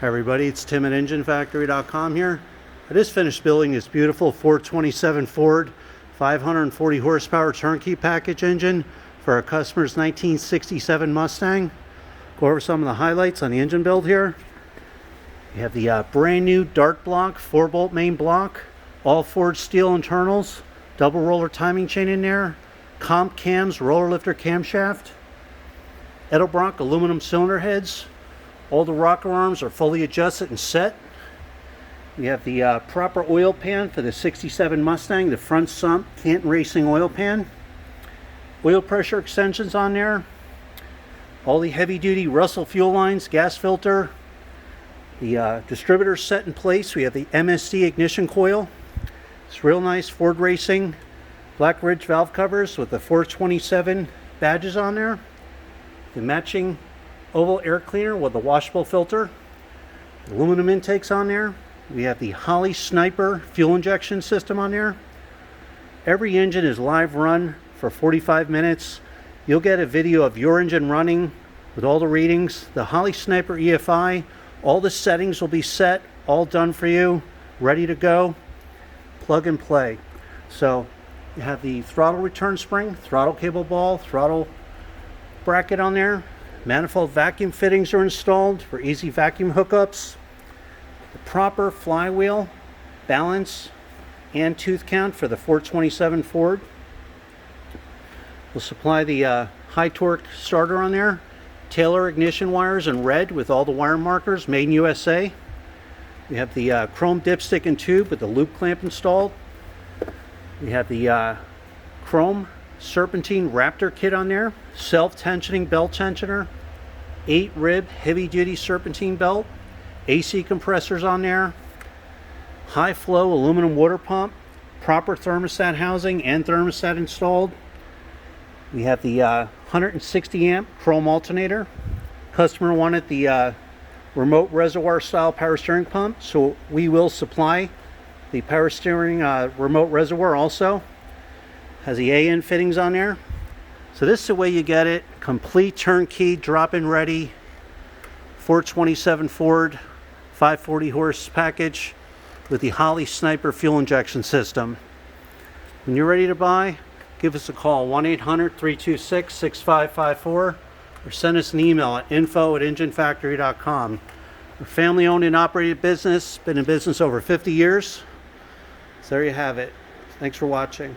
Hi everybody, it's Tim at EngineFactory.com here. I just finished building this beautiful 427 Ford 540 horsepower turnkey package engine for our customer's 1967 Mustang. Go over some of the highlights on the engine build here. You have the brand new dart block, 4-bolt main block, all forged steel internals, double roller timing chain in there, comp cams, roller lifter camshaft, Edelbrock aluminum cylinder heads. All the rocker arms are fully adjusted and set. We have the proper oil pan for the 67 Mustang, the front sump Canton Racing oil pan. Oil pressure extensions on there. All the heavy duty Russell fuel lines, gas filter. The distributor set in place. We have the MSD ignition coil. It's real nice Ford Racing Black Ridge valve covers with the 427 badges on there. The matching oval air cleaner with a washable filter. Aluminum intakes on there. We have the Holley Sniper fuel injection system on there. Every engine is live run for 45 minutes. You'll get a video of your engine running with all the readings. The Holley Sniper EFI, all the settings will be set, all done for you, ready to go. Plug and play. So you have the throttle return spring, throttle cable ball, throttle bracket on there. Manifold vacuum fittings are installed for easy vacuum hookups. The proper flywheel, balance, and tooth count for the 427 Ford. We'll supply the high torque starter on there. Taylor ignition wires in red with all the wire markers, made in USA. We have the chrome dipstick and tube with the loop clamp installed. We have the chrome serpentine Raptor kit on there, self-tensioning belt tensioner, 8-rib heavy-duty serpentine belt, AC compressors on there, high-flow aluminum water pump, proper thermostat housing and thermostat installed. We have the 160 amp chrome alternator. Customer wanted the remote reservoir style power steering pump, so we will supply the power steering remote reservoir also. Has the AN fittings on there. So this is the way you get it. Complete turnkey, drop-in ready, 427 Ford 540 horse package with the Holley Sniper fuel injection system. When you're ready to buy, give us a call, 1-800-326-6554, or send us an email at info@enginefactory.com. We're a family-owned and operated business, been in business over 50 years. So there you have it. Thanks for watching.